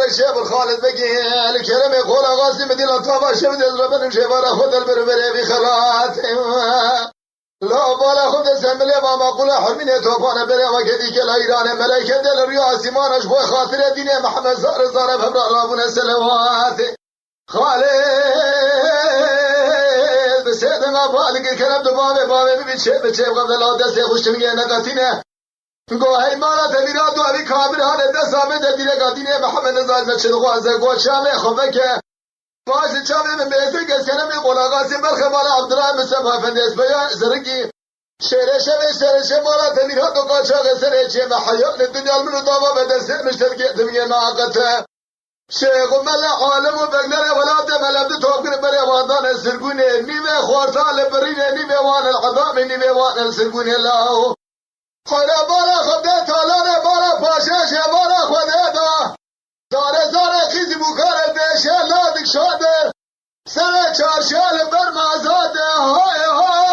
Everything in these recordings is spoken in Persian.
الشيخ الخالد بقي الكرم يقول غاسم دي لطافة شبد ربنا شبارة خذ البربري في خلات لا بالا خذ الزملة ما قول حرمين توفانا بري وكذي كالإيران ملايكة دل الرياء سيمان أشبه خاطر دين محمد زار فبرأ ربنا السلوات خالد بسيدنا بالك الكرم دبابي بيتشيب قبل الله دسي خوشتنية نقاتينه گوهی مالا تبیرات و اوی کامل هانه دست آمد دیره قدینه محمد نزار زد خوازه گوه شامه خوبه که باشه چامه من بیزه که سنمی قلاغاسی بلخه مالا عبدالله مصطفى فندس بیا زرگی شیرشه مالا تبیرات و قاچاق سره چه محیان دنیا المنو داما بدسته مشترکه دمیه ناقته شیخ و ملا عالم و بگنر ولاد ملمد توقن بری وادان سرگونه نیمه خوارتال برینه نیمه وان العظام نیمه وان السرگونه لاو خدا بارا خدا تالار بارا پاشش بارا خدا دا داره زاره خیزی بکار بیشه لادک شاده سر چارشال برمازاده های های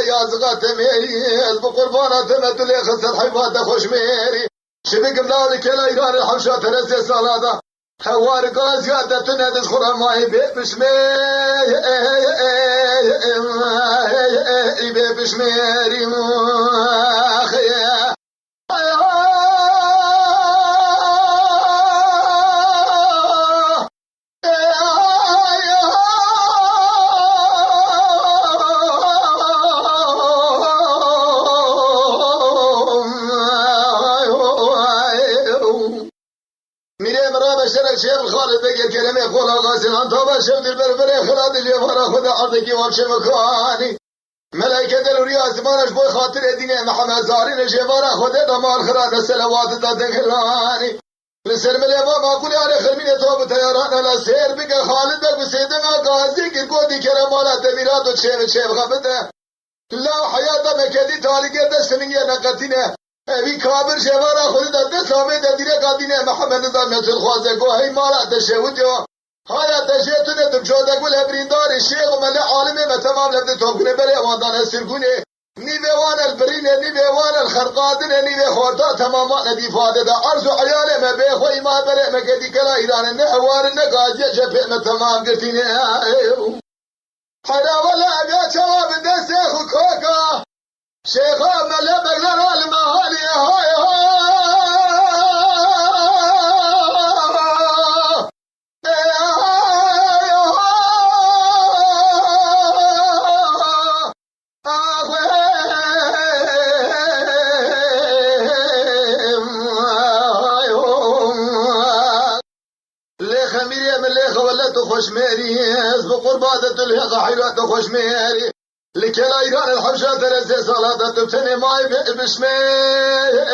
يازغات ميري از بقربانات مدلي خسر حيفات خوش ميري شبك ملالك الأيران الحبشة ترسي صلاة حوار قازيات تندس خرى ماي بشميري الشيخ الخالد بقي كلمة يقول غاسل أنت بشوف البربري خلاد الجفارة خذ عرضك وابش مكاني ملائكة الرياض ما نشبه خاطر الدنيا محمد زارين الجفارة خذ دمار خراد السلوات تدخلاني لسلم اليوم ما أقول على خلمين توب تياران على سير بقى خالد بقى سيدنا غازي كقودي كرمالات تبيرات وشيف غبته لا حياة مكدي تاريخ دستنية نقتينه ابی کابر شوارا خود دست سامه دیره قدینه محمد نظام مثل خوازه گوهی مالا تشهود جو هایا تشهدونه تم شوده گل هبریندار شیخ و مله عالمه و تمام لبده توبکنه بره واندان سرگونه نیوان البرینه نیوان الخرقادنه نیو خورتا تماما ندیفاده دا عرض و عیاله ما بیخوی ما بره مکدی کلا ایرانه نه هوار نه گازیه جپه ما تمام گرتینه حدا ولا ابیا چواب دست خو کوکا شيخا ملا بغلر المهالي هاي ليخ مريم ليخ ولا تخش ميري بقربات الهضة حلوة تخش ميري لكلا إيران الحبشة ترسي صلاة تبتني ماي بشميري